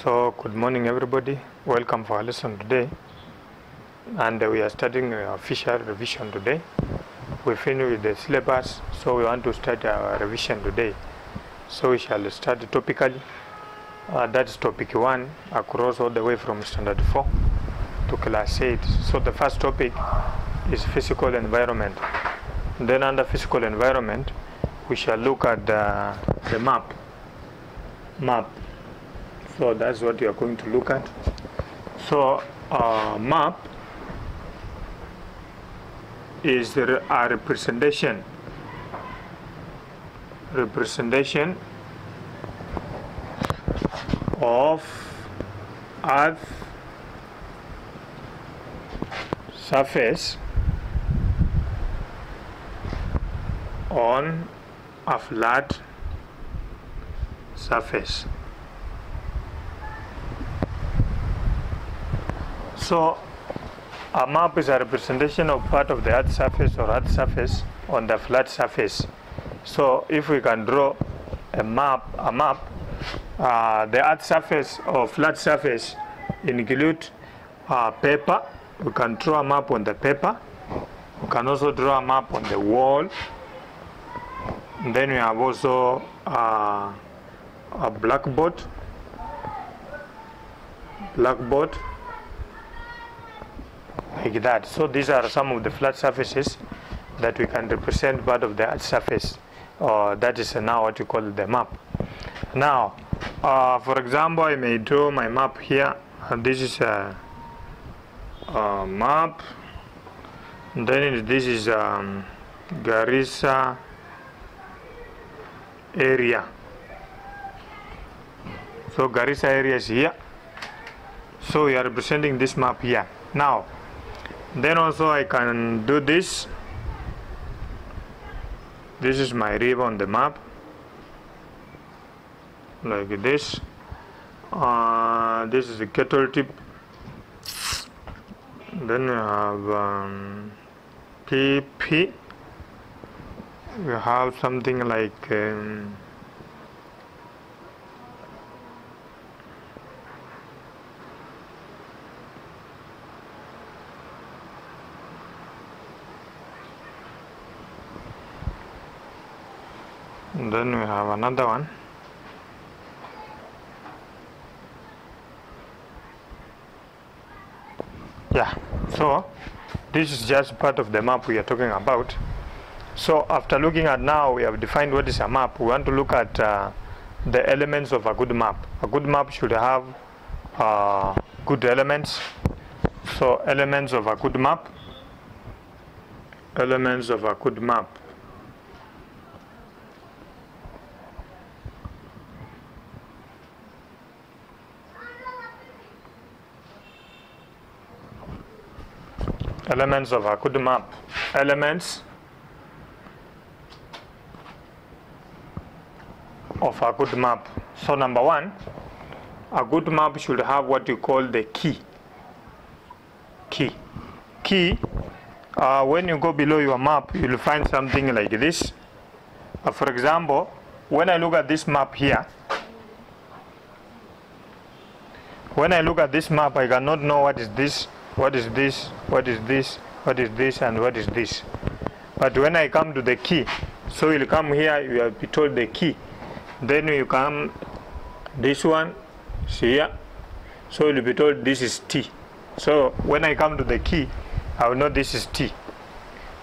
So good morning everybody, welcome for our lesson today, and we are starting official revision today. We finished with the syllabus, so we want to start our revision today. So we shall start topically. That is topic 1 across all the way from standard 4 to class 8. So the first topic is physical environment. Then under physical environment we shall look at the map. So that's what you are going to look at. So map is a representation of Earth surface on a flat surface. So a map is a representation of part of the Earth surface or Earth surface on the flat surface. So if we can draw a map, the Earth surface or flat surface include paper. We can draw a map on the paper. We can also draw a map on the wall. And then we have also a blackboard. Like that. So these are some of the flat surfaces that we can represent part of the Earth surface. That is now what we call the map. Now, for example, I may draw my map here. This is a map. And then this is Garissa area. So Garissa area is here. So we are representing this map here. Now, then also I can do this. This is my river on the map, like this. This is the kettle tip. Then we have PP. We have something like and then we have another one. Yeah, so this is just part of the map we are talking about. So after looking at now, we have defined what is a map. We want to look at the elements of a good map. A good map should have good elements. So elements of a good map. Elements of a good map. Elements of a good map. Elements of a good map. So number 1, a good map should have what you call the key. When you go below your map, you'll find something like this. For example, when I look at this map here, I cannot know what is this, what is this, what is this, what is this, and what is this. But when I come to the key, so you'll come here, you will be told the key. Then you come, this one, see here, so you'll be told this is T. So when I come to the key, I will know this is T.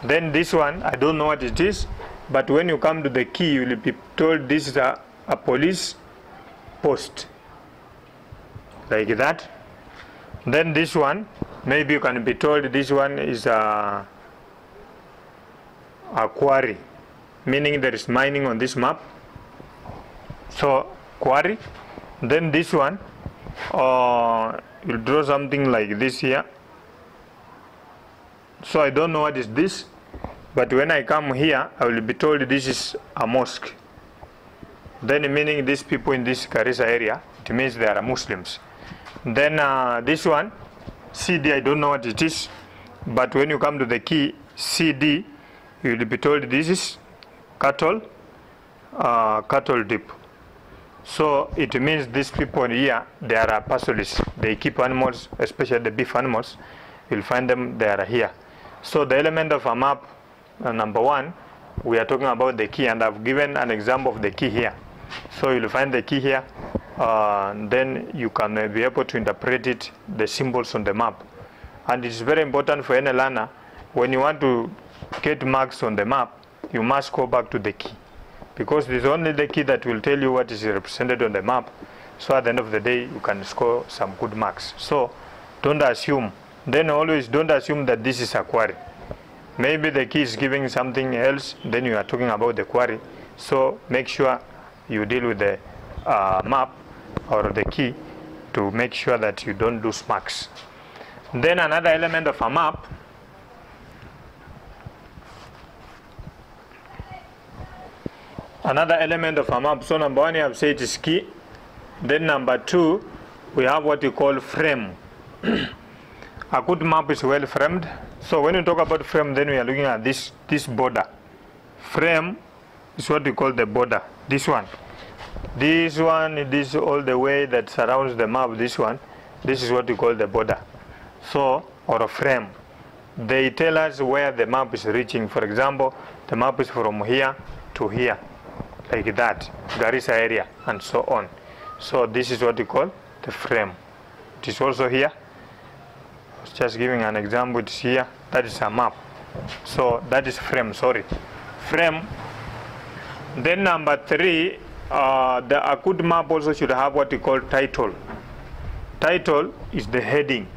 Then this one, I don't know what it is, but when you come to the key, you will be told this is a police post. Like that. Then this one, maybe you can be told this one is a quarry, meaning there is mining on this map. So quarry. Then this one, you draw something like this here. So I don't know what is this, but when I come here, I will be told this is a mosque. Then meaning these people in this Garissa area, it means they are Muslims. Then this one, CD, I don't know what it is, but when you come to the key CD, you will be told this is cattle dip. So it means these people here, they are pastoralists. They keep animals, especially the beef animals. You'll find them, they are here. So the element of a map, number one, we are talking about the key, and I've given an example of the key here. So you'll find the key here, then you can be able to interpret it, the symbols on the map. And it's very important for any learner, when you want to get marks on the map, you must go back to the key, because it's only the key that will tell you what is represented on the map. So at the end of the day, you can score some good marks. So don't assume. Then always don't assume that this is a quarry. Maybe the key is giving something else, then you are talking about the quarry. So make sure you deal with the map or the key to make sure that you don't lose marks. Then another element of a map, so number one, you have said is key. Then number two, we have what you call frame. A good map is well framed. So when you talk about frame, then we are looking at this border. Frame is what we call the border. This one, this all the way that surrounds the map. This one, this is what we call the border. So, or a frame. They tell us where the map is reaching. For example, the map is from here to here, like that, Garissa area, and so on. So this is what we call the frame. It is also here. I was just giving an example. It's here. That is a map. So that is frame. Sorry, frame. Then number three, a good map also should have what we call title. Title is the heading.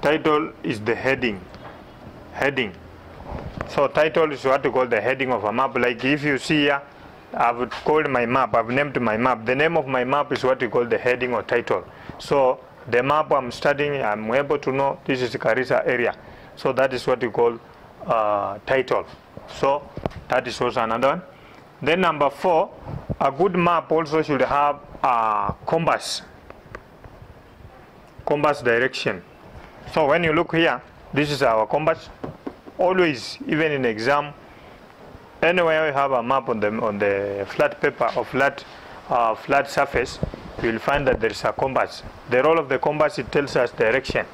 Title is the heading. Heading. So title is what we call the heading of a map. Like if you see here, I've called my map, I've named my map. The name of my map is what we call the heading or title. So the map I'm studying, I'm able to know this is the Garissa area. So that is what we call title. So that is also another one. Then number four, a good map also should have a compass. Compass direction. So when you look here, this is our compass. Always, even in exam, anywhere you have a map on the flat paper or flat surface, you will find that there is a compass. The role of the compass, it tells us direction.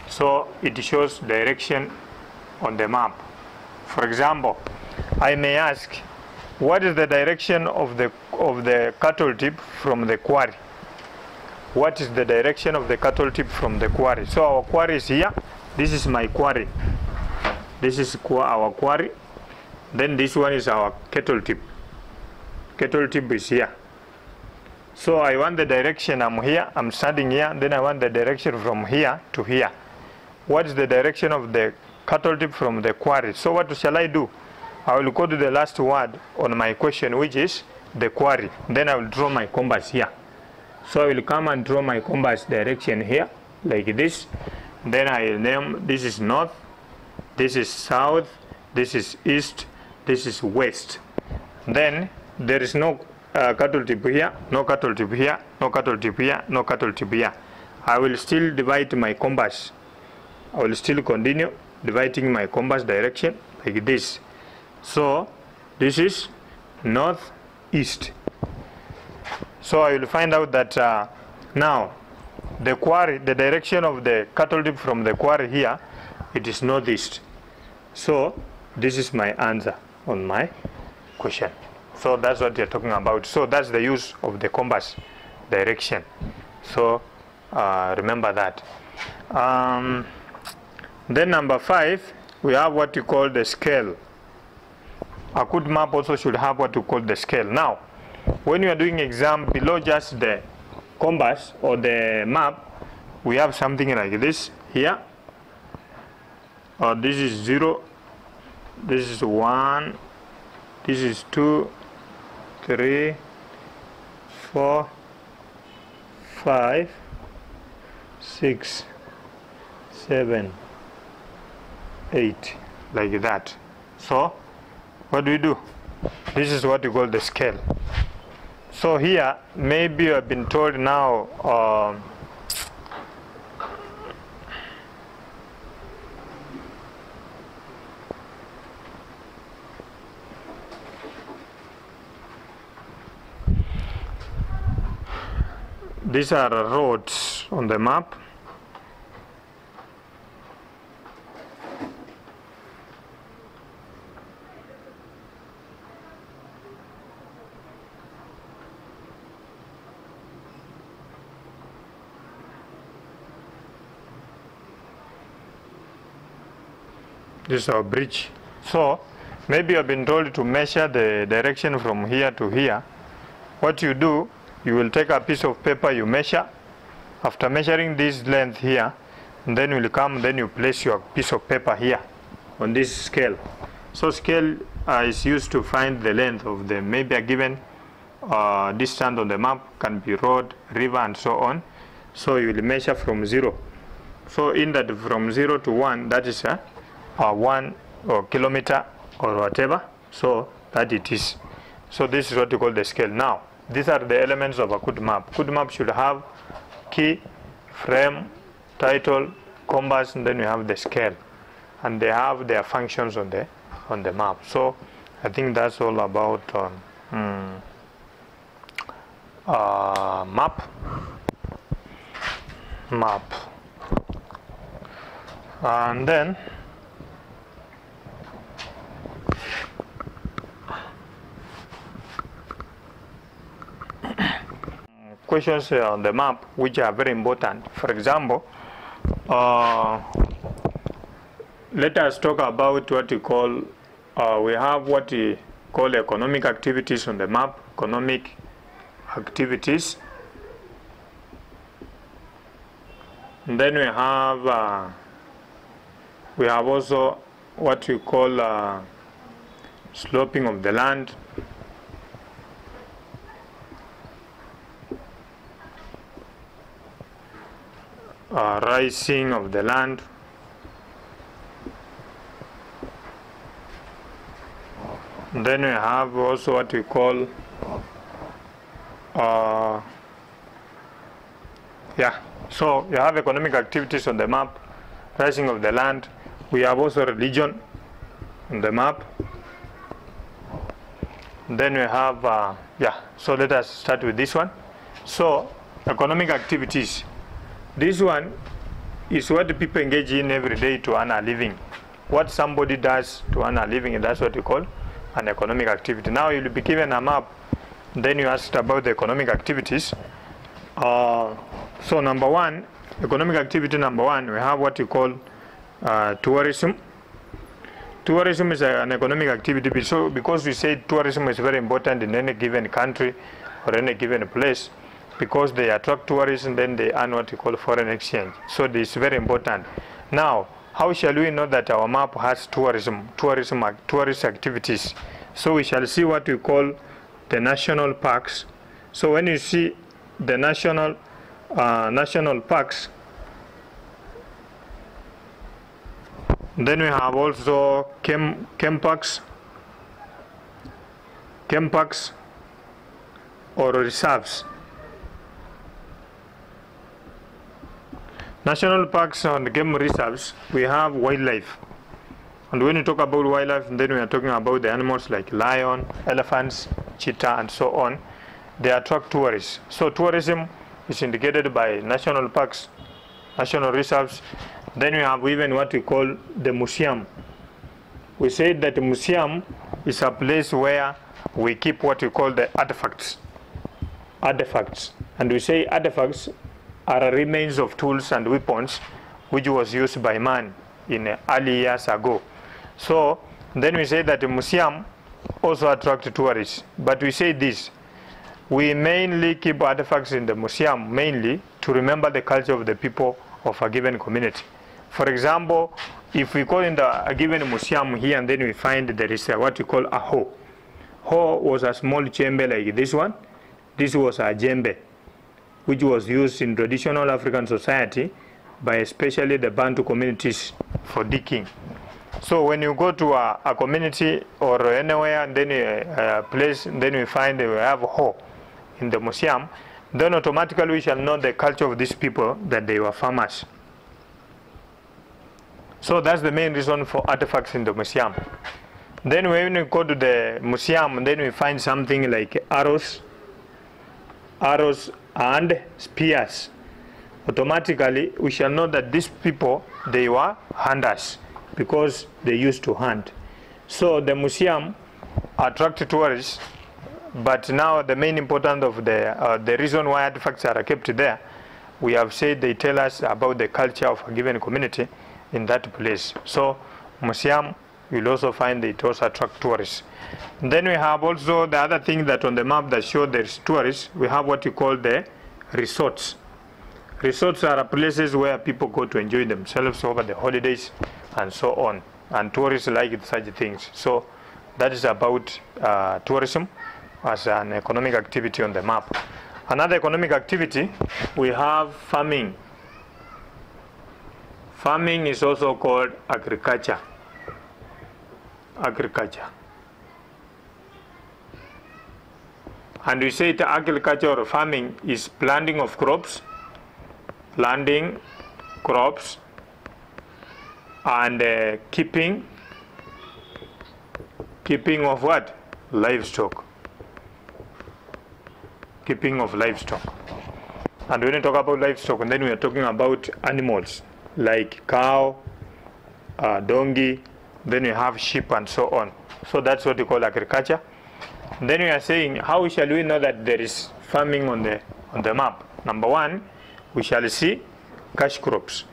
So it shows direction on the map. For example, I may ask, what is the direction of the cattle tip from the quarry? What is the direction of the cattle tip from the quarry? So our quarry is here. This is my quarry. This is our quarry. Then this one is our cattle tip. Cattle tip is here. So I want the direction. I'm here. I'm standing here. Then I want the direction from here to here. What is the direction of the cattle tip from the quarry? So what shall I do? I will go to the last word on my question, which is the quarry. Then I will draw my compass here. So I will come and draw my compass direction here, like this. Then I will name, this is north, this is south, this is east, this is west. Then there is no cattle tip here, no cattle tip here, no cattle tip here, no cattle tip here. I will still divide my compass. I will still continue dividing my compass direction like this. So this is north, east. So I will find out that now the quarry, the direction of the cattle tip from the quarry here, it is northeast. So this is my answer on my question. So that's what you're talking about. So that's the use of the compass direction. So remember that. Then number 5, we have what you call the scale. A good map also should have what you call the scale. Now, when you are doing exam, below just the compass or the map, we have something like this here. This is 0, this is 1, this is 2, 3, 4, 5, 6, 7, 8, like that. So what do? This is what you call the scale. So here, maybe you have been told now, These are roads on the map. This is our bridge. So maybe you've been told to measure the direction from here to here. What you do, you will take a piece of paper, you measure. After measuring this length here, and then you will come, then you place your piece of paper here on this scale. So scale is used to find the length of the maybe a given distance on the map, can be road, river, and so on. So you will measure from 0. So in that from 0 to 1, that is 1 or kilometer or whatever. So that it is. So this is what you call the scale. Now, these are the elements of a good map. Good map should have key, frame, title, compass, and then you have the scale. And they have their functions on the map. So I think that's all about map. And then questions on the map which are very important. For example, let us talk about what we call, we have what we call economic activities on the map, economic activities. And then we have also what we call sloping of the land. Rising of the land. And then we have also what we call so you have economic activities on the map, rising of the land. We have also religion on the map. Then we have so let us start with this one. So economic activities. This one is what the people engage in every day to earn a living. What somebody does to earn a living, and that's what you call an economic activity. Now you'll be given a map, then you asked about the economic activities. So number one, economic activity number one, we have what you call tourism. Tourism is an economic activity because we say tourism is very important in any given country or any given place, because they attract tourists and then they earn what we call foreign exchange. So this is very important. Now, how shall we know that our map has tourist activities? So we shall see what we call the national parks. So when you see the national parks, then we have also chem parks or reserves. National parks and game reserves, we have wildlife. And when you talk about wildlife, then we are talking about the animals like lion, elephants, cheetah, and so on. They attract tourists. So tourism is indicated by national parks, national reserves. Then we have even what we call the museum. We say that the museum is a place where we keep what we call the artifacts. And we say artifacts are remains of tools and weapons which was used by man in early years ago. So then we say that the museum also attracts tourists. But we say this, we mainly keep artifacts in the museum mainly to remember the culture of the people of a given community. For example, if we go in a given museum here and then we find there is what we call a hoe. Hoe was a small djembe like this one. This was a djembe, which was used in traditional African society by especially the Bantu communities for digging. So when you go to a community or anywhere and then a place, then we find we have a hoe in the museum, then automatically we shall know the culture of these people, that they were farmers. So that's the main reason for artifacts in the museum. Then when we go to the museum, then we find something like arrows and spears. Automatically we shall know that these people, they were hunters because they used to hunt. So the museum attracts tourists, but now the main importance of the reason why artifacts are kept there, we have said they tell us about the culture of a given community in that place. So museum, you'll also find it also attract tourists. And then we have also the other thing that on the map that show there's tourists, we have what you call the resorts. Resorts are places where people go to enjoy themselves over the holidays and so on. And tourists like such things. So that is about tourism as an economic activity on the map. Another economic activity, we have farming. Farming is also called agriculture. Agriculture. And we say it agriculture or farming is planting of crops, and keeping of what? Livestock. Keeping of livestock. And when we talk about livestock, and then we are talking about animals like cow, donkey, then we have sheep and so on. So that's what we call agriculture. And then we are saying, how shall we know that there is farming on the map? Number one, we shall see cash crops.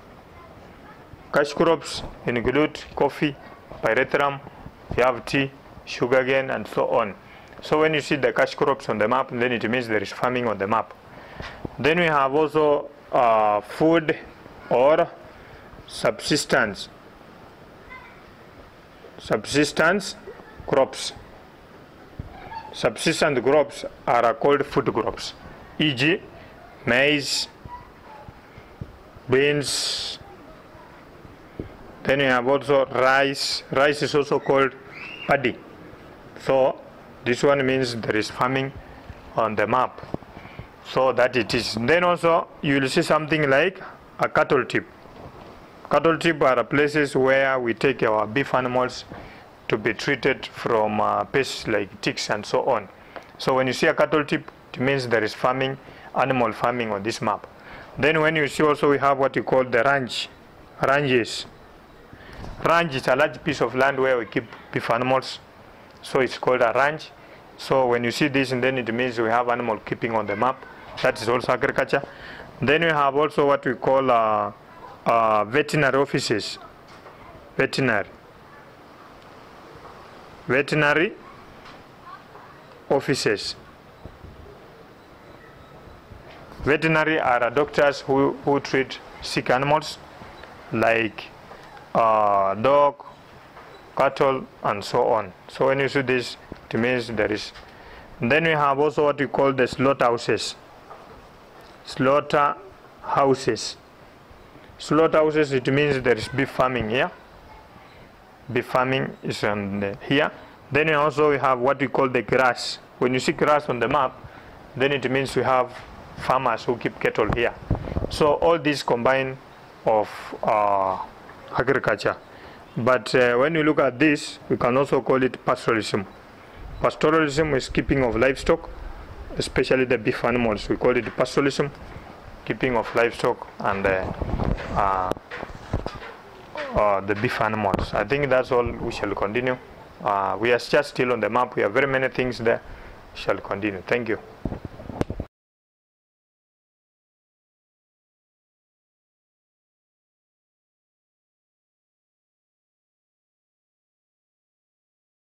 Cash crops include coffee, pyrethrum, you have tea, sugarcane, and so on. So when you see the cash crops on the map, then it means there is farming on the map. Then we have also food or subsistence crops. Subsistence crops are called food crops, e.g. maize, beans. Then we have also rice. Rice is also called paddy. So this one means there is farming on the map. So that it is. Then also you will see something like a cattle tip. Cattle tip are places where we take our beef animals to be treated from pests like ticks and so on. So when you see a cattle tip, it means there is farming, animal farming on this map. Then when you see also we have what you call the ranges. Ranch is a large piece of land where we keep beef animals. So it's called a ranch. So when you see this, and then it means we have animal keeping on the map. That is also agriculture. Then we have also what we call veterinary offices. Veterinary offices. Veterinary are doctors who treat sick animals like dog, cattle, and so on. So when you see this, it means there is. And then we have also what we call the slaughterhouses. Slaughterhouses. Slaughterhouses, it means there is beef farming here. Beef farming is on here. Then we also have what we call the grass. When you see grass on the map, then it means we have farmers who keep cattle here. So all these combine of agriculture. But when you look at this, we can also call it pastoralism. Pastoralism is keeping of livestock, especially the beef animals. We call it pastoralism, keeping of livestock, and the beef animals. I think that's all. We shall continue. We are just still on the map. We have very many things there. We shall continue. Thank you.